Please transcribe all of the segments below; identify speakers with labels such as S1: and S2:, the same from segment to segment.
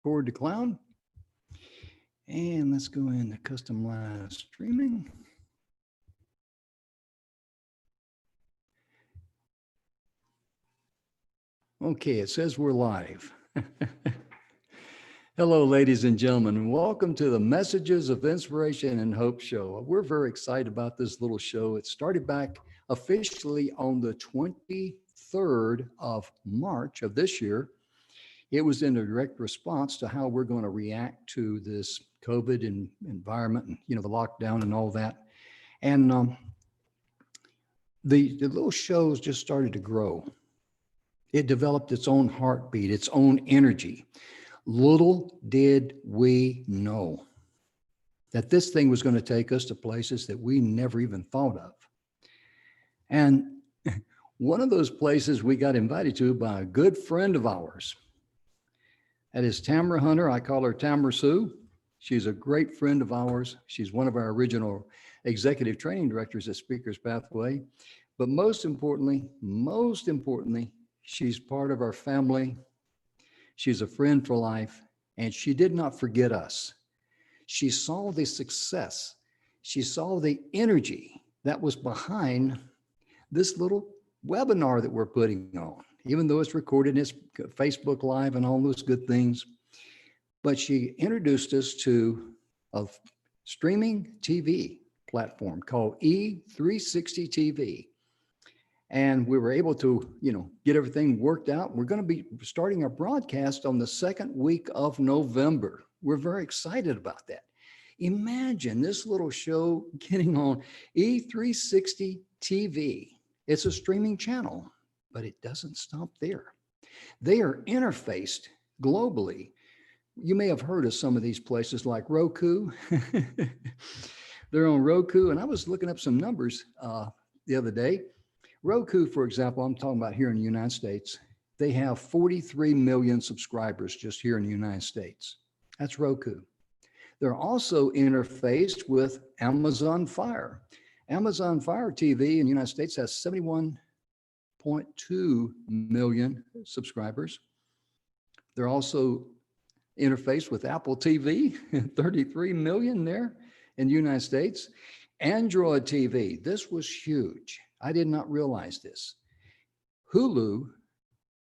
S1: Record to cloud. And let's go into custom live streaming. Okay, it says we're live. Hello, ladies and gentlemen, and welcome to the Messages of Inspiration and Hope show. We're very excited about this little show. It started back officially on the 23rd of March of this year. It was in a direct response to how we're going to react to this COVID environment and, the lockdown and all that. And the little shows just started to grow. It developed its own heartbeat, its own energy. Little did we know that this thing was going to take us to places that we never even thought of. And one of those places we got invited to by a good friend of ours. That is Tamara Hunter. I call her Tamara Sue. She's a great friend of ours. She's one of our original executive training directors at Speakers Pathway. But most importantly, she's part of our family. She's a friend for life, and she did not forget us. She saw the success. She saw the energy that was behind this little webinar that we're putting on, even though it's recorded, it's Facebook Live and all those good things. But she introduced us to a streaming TV platform called E360 TV. And we were able to, get everything worked out. We're going to be starting our broadcast on the second week of November. We're very excited about that. Imagine this little show getting on E360 TV. It's a streaming channel, but it doesn't stop there. They are interfaced globally. You may have heard of some of these places like Roku. They're on Roku, and I was looking up some numbers the other day. Roku, for example, I'm talking about here in the United States, they have 43 million subscribers just here in the United States. That's Roku. They're also interfaced with Amazon Fire. Amazon Fire TV in the United States has 71.2 million subscribers. They're also interfaced with Apple TV, 33 million there in the United States. Android TV, this was huge. I did not realize this. Hulu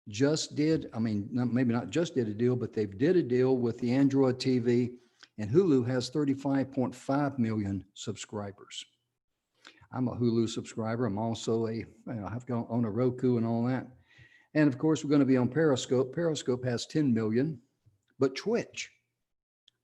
S1: just did, maybe not just did a deal, but they did a deal with the Android TV, and Hulu has 35.5 million subscribers. I'm a Hulu subscriber. I'm also I've gone on a Roku and all that. And of course, we're going to be on Periscope. Periscope has 10 million, but Twitch,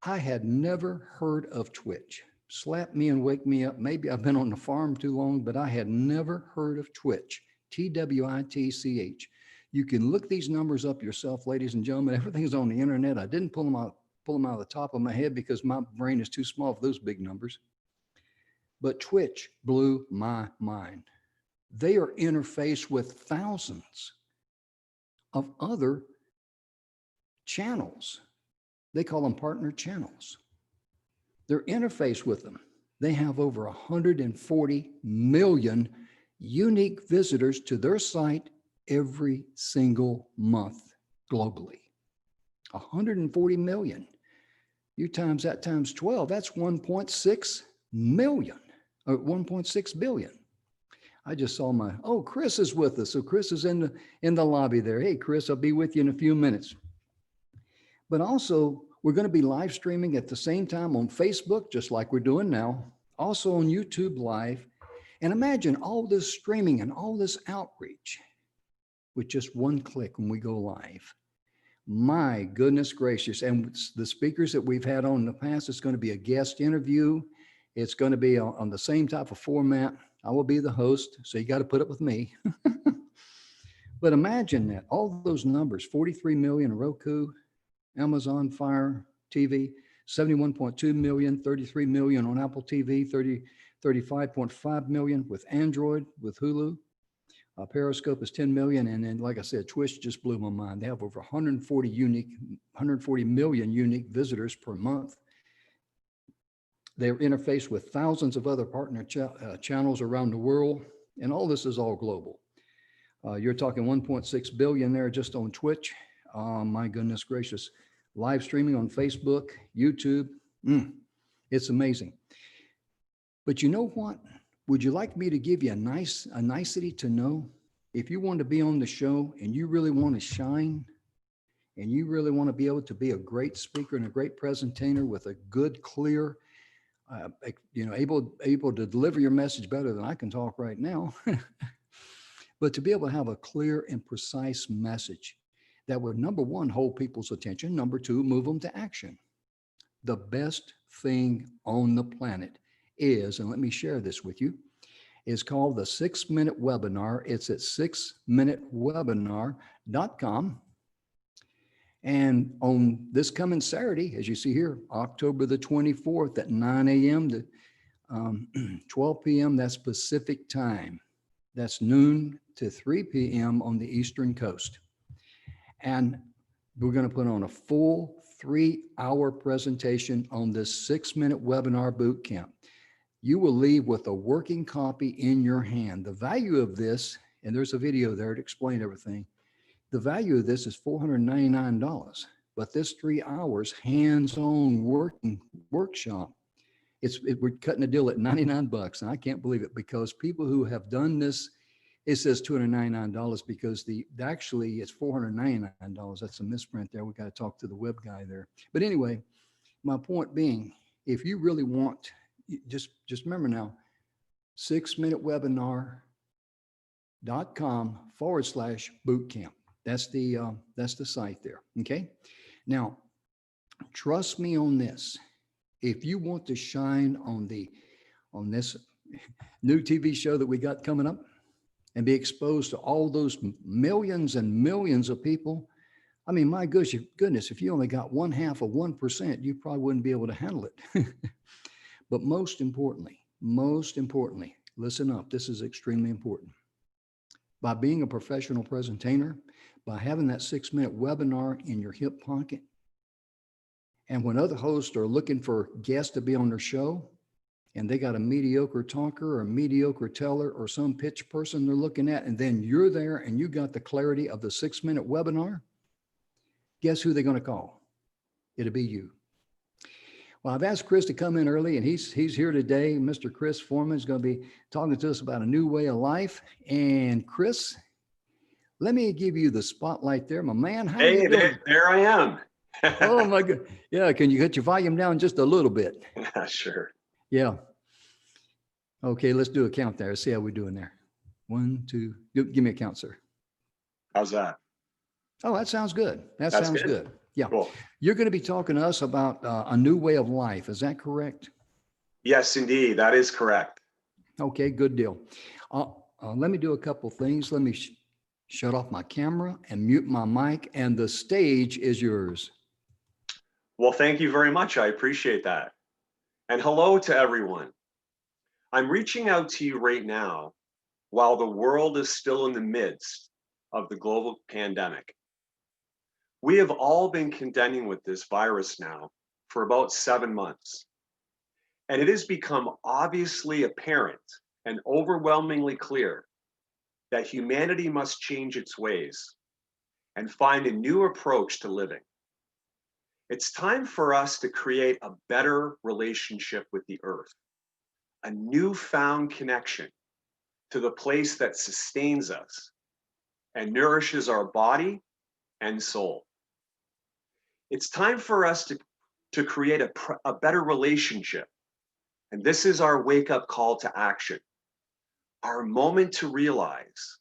S1: I had never heard of Twitch. Slap me and wake me up. Maybe I've been on the farm too long, but I had never heard of Twitch, Twitch. You can look these numbers up yourself, ladies and gentlemen. Everything's on the internet. I didn't pull them out of the top of my head because my brain is too small for those big numbers. But Twitch blew my mind. They are interfaced with thousands of other channels. They call them partner channels. They're interfaced with them. They have over 140 million unique visitors to their site every single month globally. 140 million. You times that times 12, that's 1.6 million or 1.6 billion. I just saw Chris is with us. So Chris is in the lobby there. Hey, Chris, I'll be with you in a few minutes. But also, we're going to be live streaming at the same time on Facebook, just like we're doing now, also on YouTube Live. And imagine all this streaming and all this outreach with just one click when we go live. My goodness gracious. And the speakers that we've had on in the past, it's going to be a guest interview. It's going to be on the same type of format. I will be the host, so you got to put up with me. But imagine that, all those numbers, 43 million Roku, Amazon Fire TV, 71.2 million, 33 million on Apple TV, 35.5 million with Android, with Hulu. Periscope is 10 million. And then, like I said, Twitch just blew my mind. They have over 140 million unique visitors per month. They're interfaced with thousands of other partner channels around the world. And all this is all global. You're talking 1.6 billion there just on Twitch. My goodness gracious. live streaming on Facebook, YouTube. It's amazing. But you know what? Would you like me to give you a nicety to know? If you want to be on the show and you really want to shine and you really want to be able to be a great speaker and a great presenter with a good, clear, able to deliver your message better than I can talk right now, but to be able to have a clear and precise message that would, number one, hold people's attention, number two, move them to action. The best thing on the planet is, and let me share this with you, is called the 6-Minute Webinar. It's at 6minutewebinar.com. And on this coming Saturday, as you see here, October the 24th at 9 a.m. to 12 p.m., that's Pacific time. That's noon to 3 p.m. on the Eastern Coast. And we're going to put on a full 3-hour presentation on this 6-minute webinar boot camp. You will leave with a working copy in your hand. The value of this, and there's a video there to explain everything. The value of this is $499, but this 3 hours hands-on working workshop, we're cutting a deal at $99, and I can't believe it because people who have done this, it says $299 because actually it's $499. That's a misprint there. We got to talk to the web guy there. But anyway, my point being, if you really want, just remember now, 6minutewebinar.com/bootcamp. That's the site there. Okay. Now, trust me on this. If you want to shine on this new TV show that we got coming up and be exposed to all those millions and millions of people, I mean, my goodness, if you only got 0.5%, you probably wouldn't be able to handle it. But most importantly, listen up. This is extremely important. By being a professional presenter, by having that 6-minute webinar in your hip pocket, and when other hosts are looking for guests to be on their show, and they got a mediocre talker or a mediocre teller or some pitch person they're looking at, and then you're there and you got the clarity of the 6-minute webinar, guess who they're going to call? It'll be you. Well, I've asked Chris to come in early, and he's here today. Mr. Chris Foreman is going to be talking to us about a new way of life. And Chris, let me give you the spotlight there, my man. How are you doing?
S2: There I am.
S1: Oh my God. Yeah. Can you get your volume down just a little bit?
S2: Sure.
S1: Yeah. Okay. Let's do a count there. Let's see how we're doing there. 1, 2, give me a count, sir.
S2: How's that?
S1: Oh, that sounds good. That sounds good. Yeah.
S2: Cool.
S1: You're going to be talking to us about a new way of life. Is that correct?
S2: Yes, indeed. That is correct.
S1: Okay, good deal. Let me do a couple things. Let me shut off my camera and mute my mic, and the stage is yours.
S2: Well, thank you very much. I appreciate that. And hello to everyone. I'm reaching out to you right now while the world is still in the midst of the global pandemic. We have all been contending with this virus now for about 7 months. And it has become obviously apparent and overwhelmingly clear that humanity must change its ways and find a new approach to living. It's time for us to create a better relationship with the earth, a newfound connection to the place that sustains us and nourishes our body and soul. It's time for us to create a better relationship. And this is our wake-up call to action, our moment to realize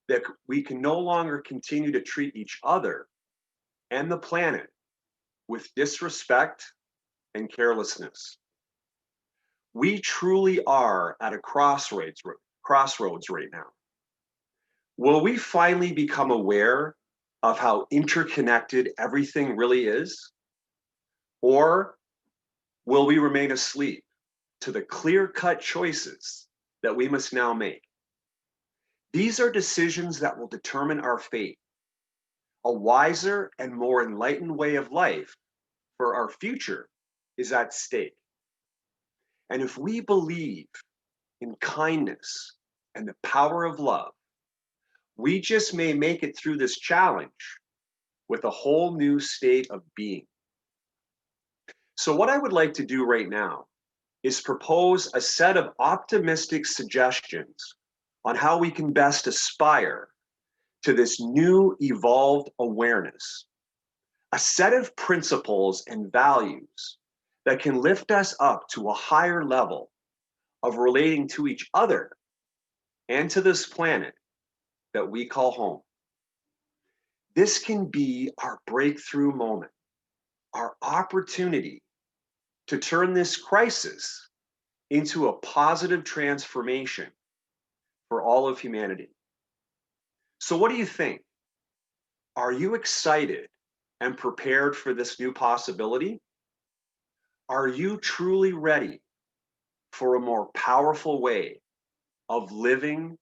S2: that we can no longer continue to treat each other and the planet with disrespect and carelessness. We truly are at a crossroads right now. Will we finally become aware of how interconnected everything really is? Or will we remain asleep to the clear-cut choices that we must now make? These are decisions that will determine our fate. A wiser and more enlightened way of life for our future is at stake. And if we believe in kindness and the power of love, we just may make it through this challenge with a whole new state of being. So what I would like to do right now is propose a set of optimistic suggestions on how we can best aspire to this new evolved awareness, a set of principles and values that can lift us up to a higher level of relating to each other and to this planet that we call home. This can be our breakthrough moment, our opportunity to turn this crisis into a positive transformation for all of humanity. So, what do you think? Are you excited and prepared for this new possibility? Are you truly ready for a more powerful way of living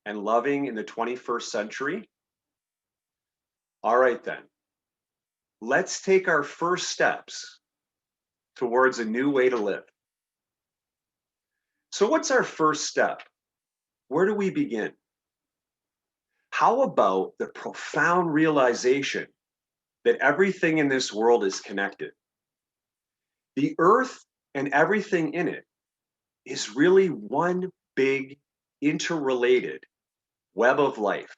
S2: and loving in the 21st century? All right, then. Let's take our first steps towards a new way to live. So, what's our first step? Where do we begin? How about the profound realization that everything in this world is connected? The earth and everything in it is really one big, interrelated web of life.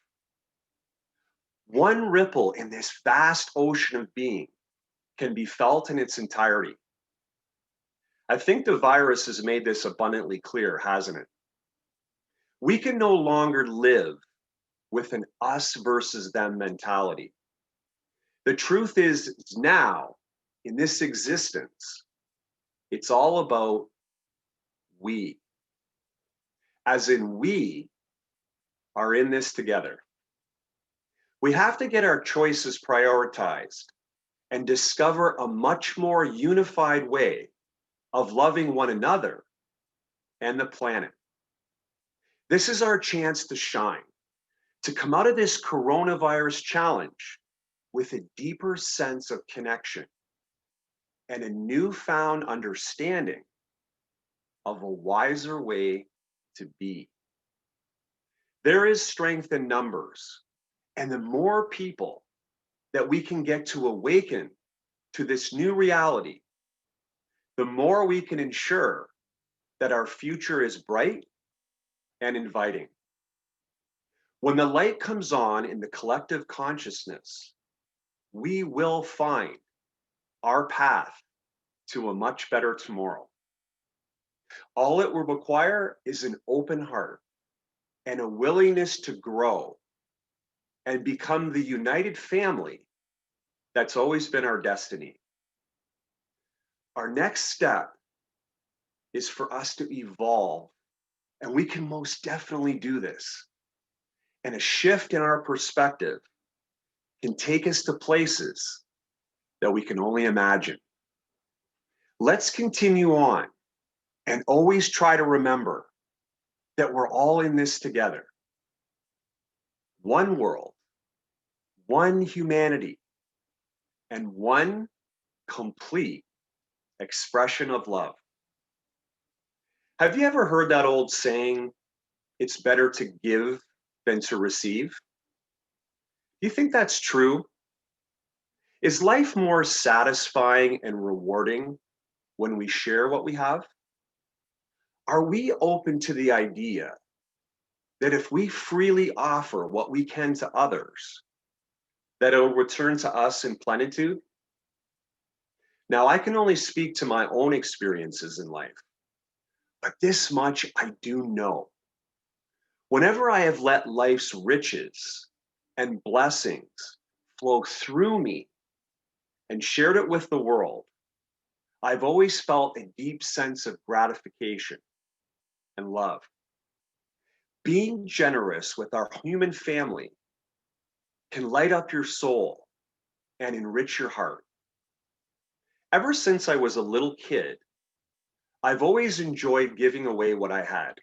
S2: One ripple in this vast ocean of being can be felt in its entirety. I think the virus has made this abundantly clear, hasn't it? We can no longer live with an us versus them mentality. The truth is now, in this existence, it's all about we, as in we are in this together. We have to get our choices prioritized and discover a much more unified way of loving one another and the planet. This is our chance to shine, to come out of this coronavirus challenge with a deeper sense of connection and a newfound understanding of a wiser way to be. There is strength in numbers, and the more people that we can get to awaken to this new reality, the more we can ensure that our future is bright and inviting. When the light comes on in the collective consciousness, we will find our path to a much better tomorrow. All it will require is an open heart and a willingness to grow and become the united family that's always been our destiny. Our next step is for us to evolve, and we can most definitely do this. And a shift in our perspective can take us to places that we can only imagine. Let's continue on and always try to remember that we're all in this together. One world, one humanity, and one complete expression of love. Have you ever heard that old saying, it's better to give than to receive? Do you think that's true? Is life more satisfying and rewarding when we share what we have? Are we open to the idea that if we freely offer what we can to others, that it will return to us in plenitude? Now, I can only speak to my own experiences in life, but this much I do know. Whenever I have let life's riches and blessings flow through me and shared it with the world, I've always felt a deep sense of gratification and love. Being generous with our human family can light up your soul and enrich your heart. Ever since I was a little kid, I've always enjoyed giving away what I had.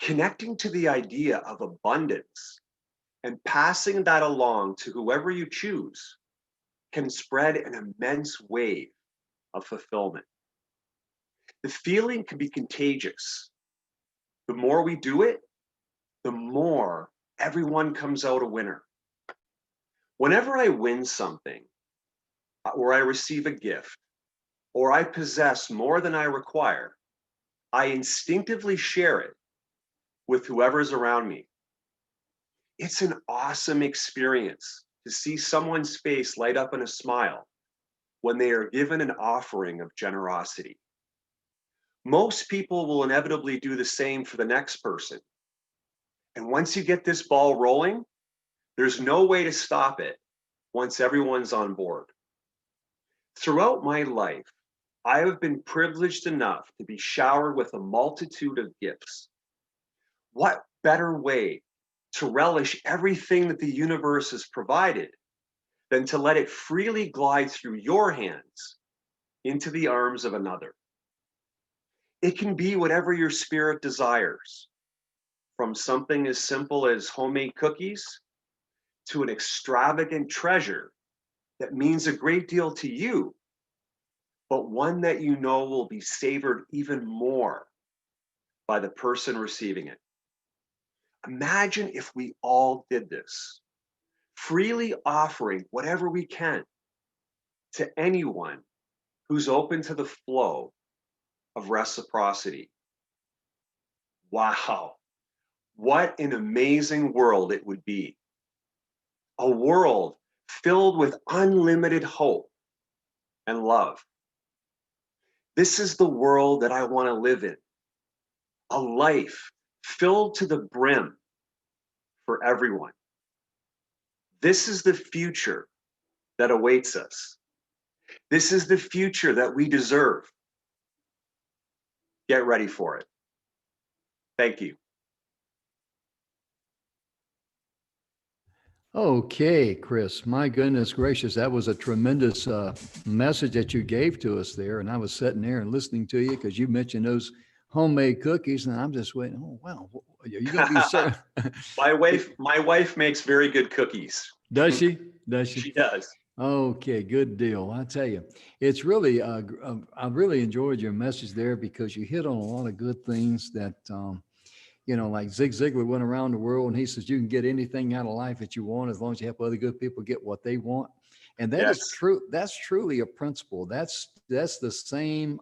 S2: Connecting to the idea of abundance and passing that along to whoever you choose can spread an immense wave of fulfillment. The feeling can be contagious. The more we do it, the more everyone comes out a winner. Whenever I win something or I receive a gift, or I possess more than I require, I instinctively share it with whoever's around me. It's an awesome experience to see someone's face light up in a smile when they are given an offering of generosity. Most people will inevitably do the same for the next person. And once you get this ball rolling, there's no way to stop it once everyone's on board. Throughout my life, I have been privileged enough to be showered with a multitude of gifts. What better way to relish everything that the universe has provided than to let it freely glide through your hands into the arms of another? It can be whatever your spirit desires, from something as simple as homemade cookies to an extravagant treasure that means a great deal to you, but one that you know will be savored even more by the person receiving it. Imagine if we all did this, freely offering whatever we can to anyone who's open to the flow of reciprocity. Wow, what an amazing world it would be. A world filled with unlimited hope and love. This is the world that I want to live in. A life filled to the brim for everyone. This is the future that awaits us. This is the future that we deserve. Get ready for it. Thank you.
S1: Okay, Chris, my goodness gracious, that was a tremendous message that you gave to us there. And I was sitting there and listening to you because you mentioned those homemade cookies, and I'm just waiting. Oh, wow, are you going to be serving?
S2: My wife makes very good cookies.
S1: Does she? Does she?
S2: She does.
S1: Okay, good deal. I tell you, it's really, I really enjoyed your message there because you hit on a lot of good things that, like Zig Ziglar went around the world and he says, you can get anything out of life that you want as long as you help other good people get what they want. And that is
S2: Yes.
S1: true. That's truly a principle. That's the same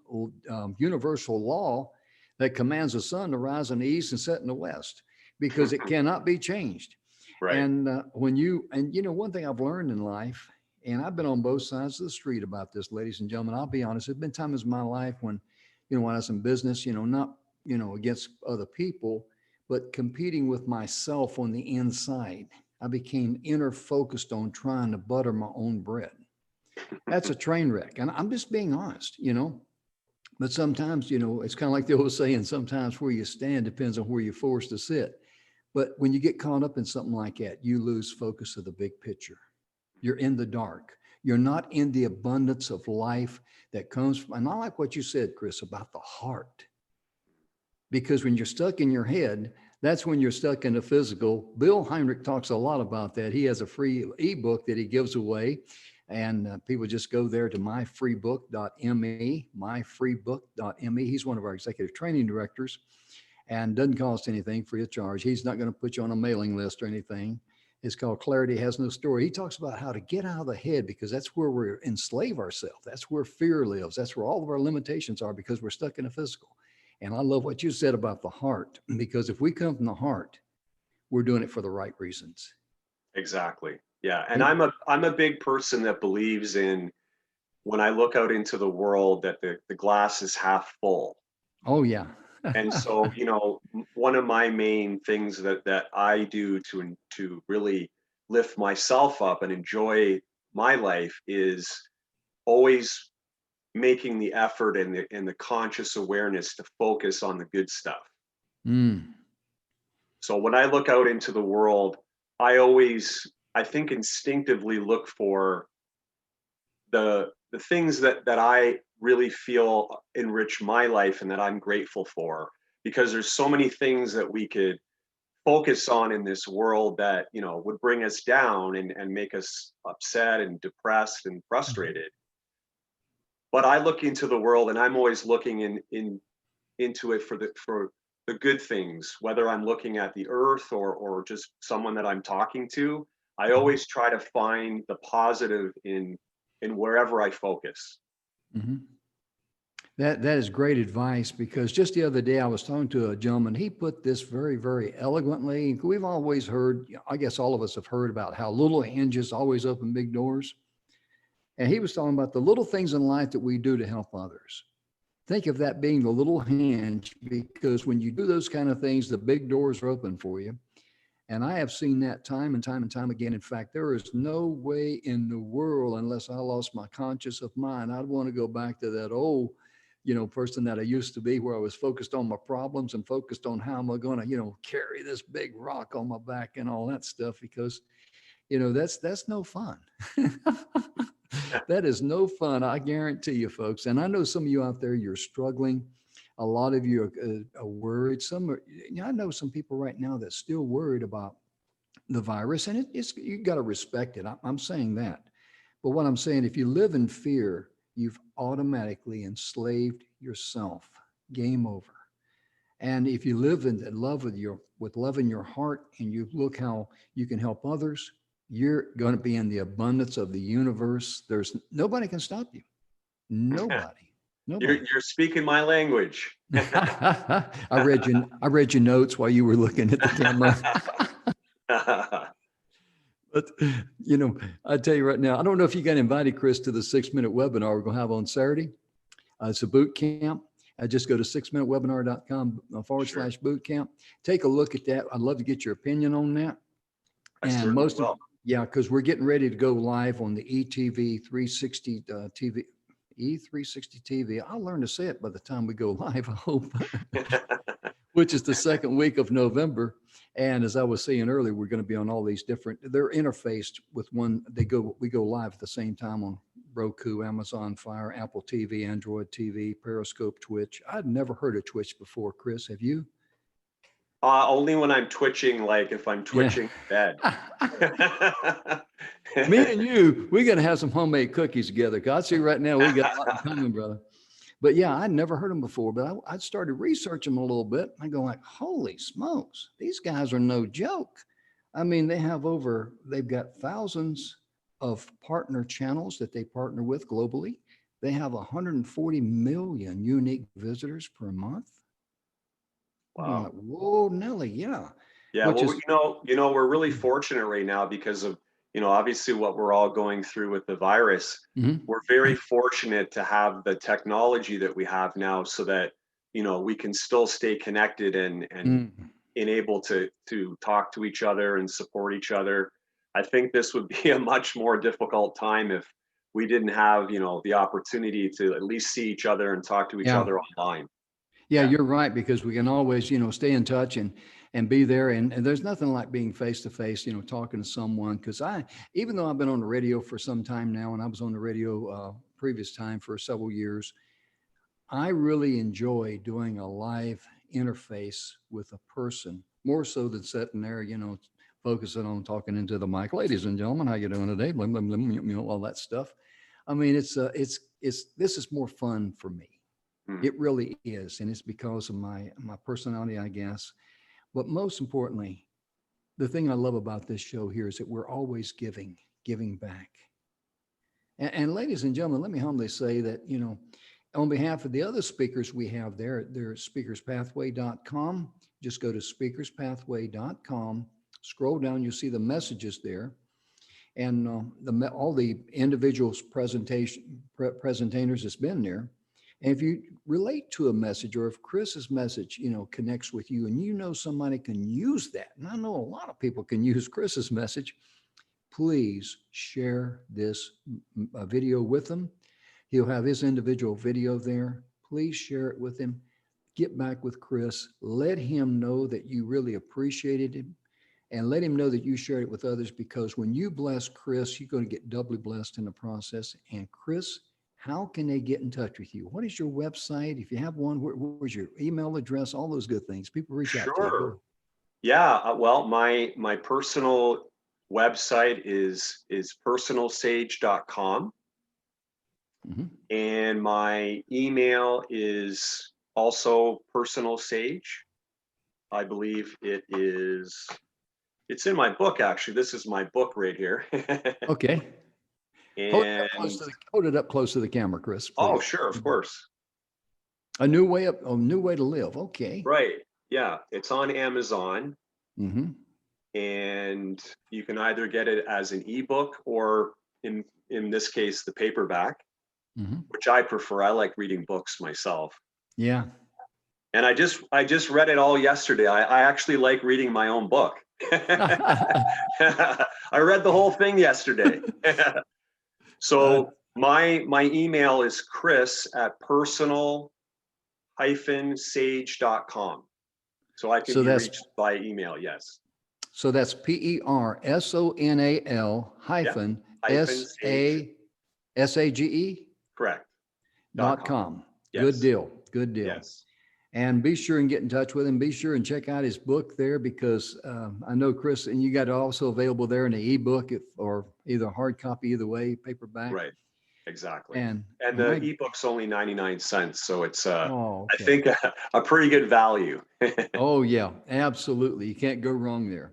S1: universal law that commands the sun to rise in the east and set in the west because it cannot be changed.
S2: Right.
S1: And one thing I've learned in life, and I've been on both sides of the street about this, ladies and gentlemen, I'll be honest, there's been times in my life when, when I was in business, not, against other people, but competing with myself on the inside. I became inner focused on trying to butter my own bread. That's a train wreck. And I'm just being honest. But sometimes, it's kind of like the old saying, sometimes where you stand depends on where you're forced to sit. But when you get caught up in something like that, you lose focus of the big picture. You're in the dark. You're not in the abundance of life that comes from, and I like what you said, Chris, about the heart. Because when you're stuck in your head, that's when you're stuck in the physical. Bill Heinrich talks a lot about that. He has a free ebook that he gives away. And people just go there to myfreebook.me, myfreebook.me. He's one of our executive training directors and doesn't cost anything, free of charge. He's not going to put you on a mailing list or anything. It's called Clarity Has No Story. He talks about how to get out of the head because that's where we enslave ourselves. That's where fear lives. That's where all of our limitations are because we're stuck in the physical. And I love what you said about the heart, because if we come from the heart, we're doing it for the right reasons.
S2: Exactly. Yeah. And I'm a big person that believes in, when I look out into the world, that the glass is half full.
S1: Oh, yeah.
S2: And so, one of my main things that I do to really lift myself up and enjoy my life is always making the effort and the conscious awareness to focus on the good stuff.
S1: Mm.
S2: So when I look out into the world, I think instinctively look for the things that I really feel enrich my life and that I'm grateful for, because there's so many things that we could focus on in this world that would bring us down and make us upset and depressed and frustrated. But I look into the world and I'm always looking into it for the good things, whether I'm looking at the earth or just someone that I'm talking to. I always try to find the positive in wherever I focus.
S1: Mm-hmm. That is great advice, because just the other day I was talking to a gentleman. He put this very, very eloquently. We've always heard, I guess all of us have heard about how little hinges always open big doors. And he was talking about the little things in life that we do to help others. Think of that being the little hinge, because when you do those kind of things, the big doors are open for you. And I have seen that time and time and time again. In fact, there is no way in the world, unless I lost my conscience of mind, I'd want to go back to that old, person that I used to be, where I was focused on my problems and focused on how am I going to, carry this big rock on my back and all that stuff, because, that's no fun. That is no fun. I guarantee you, folks. And I know some of you out there, you're struggling. A lot of you are worried. Some are, I know some people right now that's still worried about the virus, and it's you got to respect it. I'm saying that. But what I'm saying, if you live in fear, you've automatically enslaved yourself. Game over. And if you live in love with love in your heart, and you look how you can help others, you're going to be in the abundance of the universe. There's nobody can stop you. Nobody. Nobody.
S2: You're speaking my language.
S1: I read your notes while you were looking at the camera. But I tell you right now, I don't know if you got invited, Chris, to the 6-minute webinar we're going to have on Saturday. It's a boot camp. Just go to 6minutewebinar.com /boot camp. Take a look at that. I'd love to get your opinion on that. And most of, yeah, because we're getting ready to go live on the ETV 360 TV. E360 TV. I'll learn to say it by the time we go live, I hope, which is the second week of November. And as I was saying earlier, we're going to be on all these different, they're interfaced with one, we go live at the same time on Roku, Amazon Fire, Apple TV, Android TV, Periscope, Twitch. I'd never heard of Twitch before. Chris, have you?
S2: Only when I'm twitching, like if I'm twitching bed.
S1: Me and you, we got to have some homemade cookies together. I see right now we got a lot in common, brother. But yeah, I'd never heard them before, but I started researching them a little bit. I go like, holy smokes, these guys are no joke. I mean, they've got thousands of partner channels that they partner with globally. They have 140 million unique visitors per month.
S2: Wow.
S1: Like, whoa, Nelly, yeah.
S2: Yeah, well, we're really fortunate right now because of, obviously what we're all going through with the virus.
S1: Mm-hmm.
S2: We're very fortunate to have the technology that we have now, so that, we can still stay connected and able to talk to each other and support each other. I think this would be a much more difficult time if we didn't have, the opportunity to at least see each other and talk to each other online.
S1: Yeah, you're right, because we can always, stay in touch and be there. And there's nothing like being face to face, talking to someone. Because even though I've been on the radio for some time now, and I was on the radio previous time for several years, I really enjoy doing a live interface with a person, more so than sitting there, focusing on talking into the mic. Ladies and gentlemen, how you doing today? Blah, blah, blah, all that stuff. I mean, this is more fun for me. It really is. And it's because of my personality, I guess. But most importantly, the thing I love about this show here is that we're always giving back. And ladies and gentlemen, let me humbly say that, on behalf of the other speakers we have there, they're speakerspathway.com. Just go to speakerspathway.com, scroll down, you'll see the messages there. And all the individuals presentators that's been there. And if you relate to a message, or if Chris's message, connects with you, and somebody can use that, and I know a lot of people can use Chris's message, please share this video with them. He'll have his individual video there. Please share it with him. Get back with Chris. Let him know that you really appreciated him, and let him know that you shared it with others, because when you bless Chris, you're going to get doubly blessed in the process. And Chris, how can they get in touch with you? What is your website? If you have one, where's your email address? All those good things. People reach out to you.
S2: Yeah. Well, my personal website is personalsage.com. And my email is also personalsage. I believe it's in my book, actually. This is my book right here.
S1: Okay.
S2: And
S1: hold it up close to the camera, Chris. Please.
S2: Oh, sure, of course.
S1: A new way to live. Okay.
S2: Right. Yeah. It's on Amazon,
S1: Mm-hmm.
S2: and you can either get it as an ebook or in this case, the paperback,
S1: Mm-hmm.
S2: which I prefer. I like reading books myself.
S1: Yeah.
S2: And I just read it all yesterday. I actually like reading my own book. I read the whole thing yesterday.
S1: Uh,
S2: So my email is Chris at personal-sage.com. So I can
S1: so
S2: be
S1: that's
S2: reached by email. Yes.
S1: so that's PERSONAL
S2: Yeah.
S1: hyphen
S2: Hyphen sage.
S1: SAGE
S2: Correct.
S1: dot
S2: .com.
S1: com. Good
S2: Yes.
S1: deal. Good deal.
S2: Yes.
S1: And be sure and get in touch with him. Be sure and check out his book there because I know Chris, and you got it also available there in the ebook or either hard copy, either way, paperback.
S2: Right. Exactly.
S1: And
S2: And the
S1: my,
S2: ebook's only 99 cents. So it's
S1: oh,
S2: I
S1: okay.
S2: think a pretty good value.
S1: Oh, yeah, absolutely. You can't go wrong there.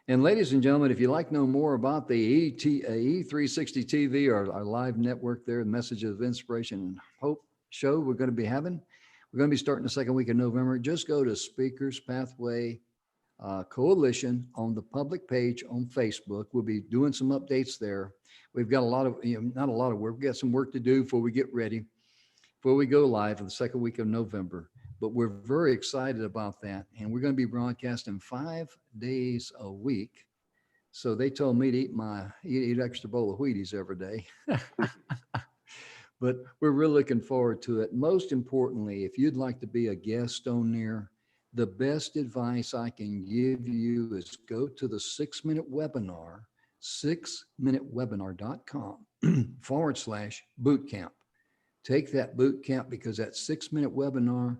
S1: And ladies and gentlemen, if you'd like to know more about the E360 TV, our live network there, the Messages of Inspiration and Hope show we're going to be having, we're going to be starting the second week of November. Just go to Speakers Pathway Coalition on the public page on Facebook. We'll be doing some updates there. We've got a lot of, not a lot of work. We've got some work to do before we get ready, before we go live for the second week of November. But we're very excited about that. And we're going to be broadcasting 5 days a week. So they told me to eat extra bowl of Wheaties every day. But we're really looking forward to it. Most importantly, if you'd like to be a guest on there, the best advice I can give you is go to the 6-minute webinar, 6minutewebinar.com /boot camp. Take that boot camp because that 6-minute webinar,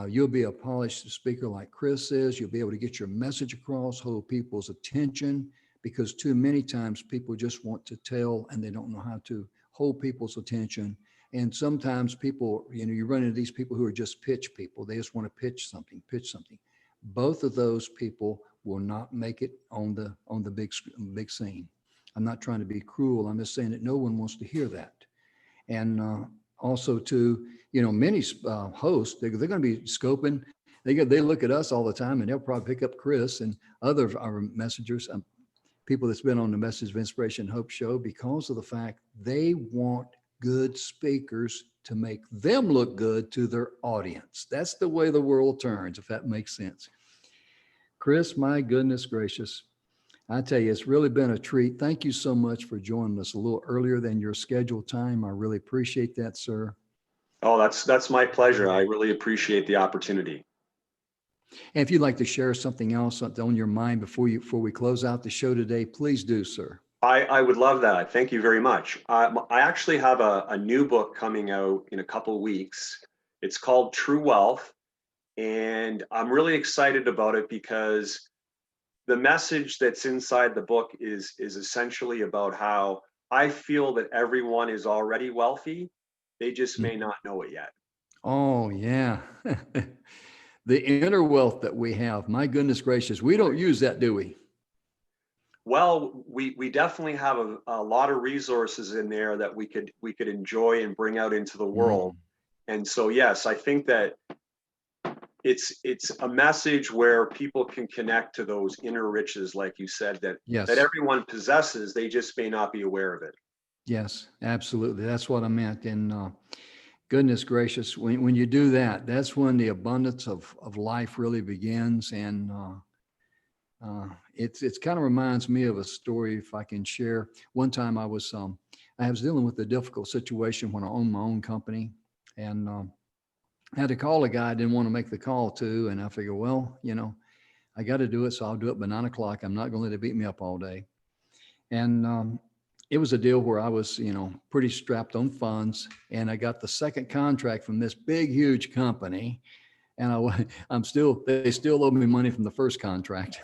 S1: you'll be a polished speaker like Chris is. You'll be able to get your message across, hold people's attention, because too many times people just want to tell and they don't know how to hold people's attention. And sometimes people, you run into these people who are just pitch people. They just want to pitch something, pitch something. Both of those people will not make it on the big scene. I'm not trying to be cruel. I'm just saying that no one wants to hear that. And also to, many hosts, they're going to be scoping. They look at us all the time, and they'll probably pick up Chris and other of our messengers, people that's been on the Message of Inspiration and Hope show, because of the fact they want good speakers to make them look good to their audience. That's the way the world turns, if that makes sense. Chris, my goodness gracious. I tell you, it's really been a treat. Thank you so much for joining us a little earlier than your scheduled time. I really appreciate that, sir.
S2: Oh, that's my pleasure. I really appreciate the opportunity.
S1: And if you'd like to share something else on your mind before we close out the show today, please do, sir.
S2: I would love that. Thank you very much. I actually have a new book coming out in a couple weeks. It's called True Wealth, and I'm really excited about it because the message that's inside the book is essentially about how I feel that everyone is already wealthy. They just may not know it yet.
S1: Oh, yeah. The inner wealth that we have. My goodness gracious. We don't use that, do we?
S2: Well, we definitely have a lot of resources in there that we could enjoy and bring out into the world. And so, yes, I think that it's a message where people can connect to those inner riches, like you said, that
S1: Yes.
S2: everyone possesses. They just may not be aware of it.
S1: Yes, absolutely. That's what I meant. And goodness gracious, when you do that, that's when the abundance of life really begins. And it's kind of reminds me of a story, if I can share. One time I was dealing with a difficult situation when I owned my own company, and I had to call a guy I didn't want to make the call to, and I figured, well, I got to do it, so I'll do it by 9 o'clock. I'm not going to let it beat me up all day. And it was a deal where I was, pretty strapped on funds, and I got the second contract from this big, huge company. And they still owe me money from the first contract.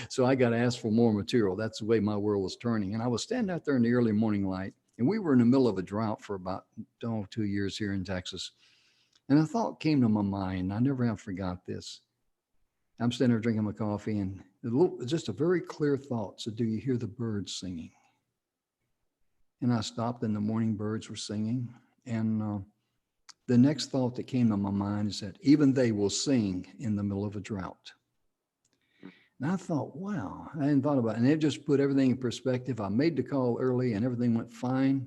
S1: So I got to ask for more material. That's the way my world was turning. And I was standing out there in the early morning light, and we were in the middle of a drought for about 2 years here in Texas. And a thought came to my mind. I never have forgot this. I'm standing there drinking my coffee, and just a very clear thought said, "Do you hear the birds singing?" And I stopped, and the morning birds were singing. And the next thought that came to my mind is that even they will sing in the middle of a drought. And I thought, wow, I hadn't thought about it. And it just put everything in perspective. I made the call early and everything went fine.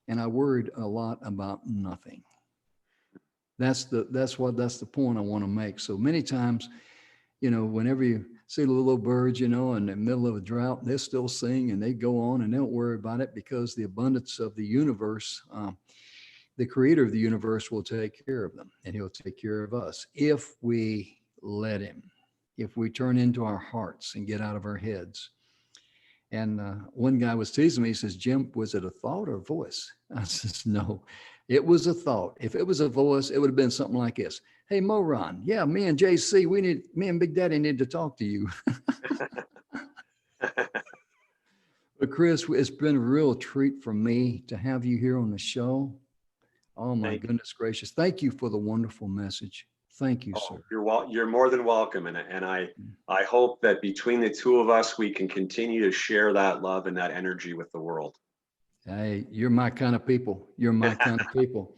S1: And I worried a lot about nothing. That's the point I want to make. So many times, whenever you see the little birds, in the middle of a drought, they still sing and they go on and they don't worry about it, because the abundance of the universe, the creator of the universe will take care of them, and he'll take care of us if we let him, if we turn into our hearts and get out of our heads. And one guy was teasing me. He says, Jim, was it a thought or a voice? I says, no, it was a thought. If it was a voice, it would have been something like this. Hey, Moron, yeah, me and JC, me and Big Daddy need to talk to you. But Chris, it's been a real treat for me to have you here on the show. Oh my goodness gracious. Thank you for the wonderful message. Thank you, sir.
S2: You're more than welcome. And I hope that between the two of us, we can continue to share that love and that energy with the world.
S1: Hey, you're my kind of people. You're my kind of people.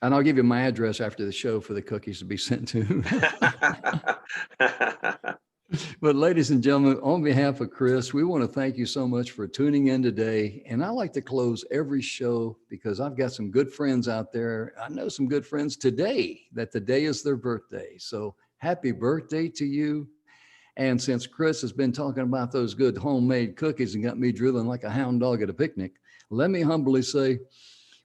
S1: And I'll give you my address after the show for the cookies to be sent to. But ladies and gentlemen, on behalf of Chris, we want to thank you so much for tuning in today. And I like to close every show because I've got some good friends out there. I know some good friends today that today is their birthday. So happy birthday to you. And since Chris has been talking about those good homemade cookies and got me drooling like a hound dog at a picnic, let me humbly say,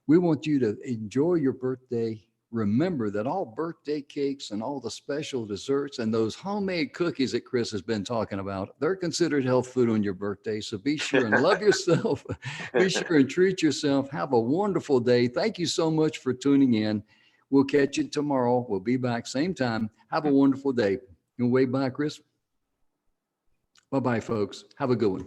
S1: we want you to enjoy your birthday. Remember that all birthday cakes and all the special desserts and those homemade cookies that Chris has been talking about, they're considered health food on your birthday. So be sure and love yourself. Be sure and treat yourself. Have a wonderful day. Thank you so much for tuning in. We'll catch you tomorrow. We'll be back same time. Have a wonderful day. You wave bye, Chris. Bye-bye, folks. Have a good one.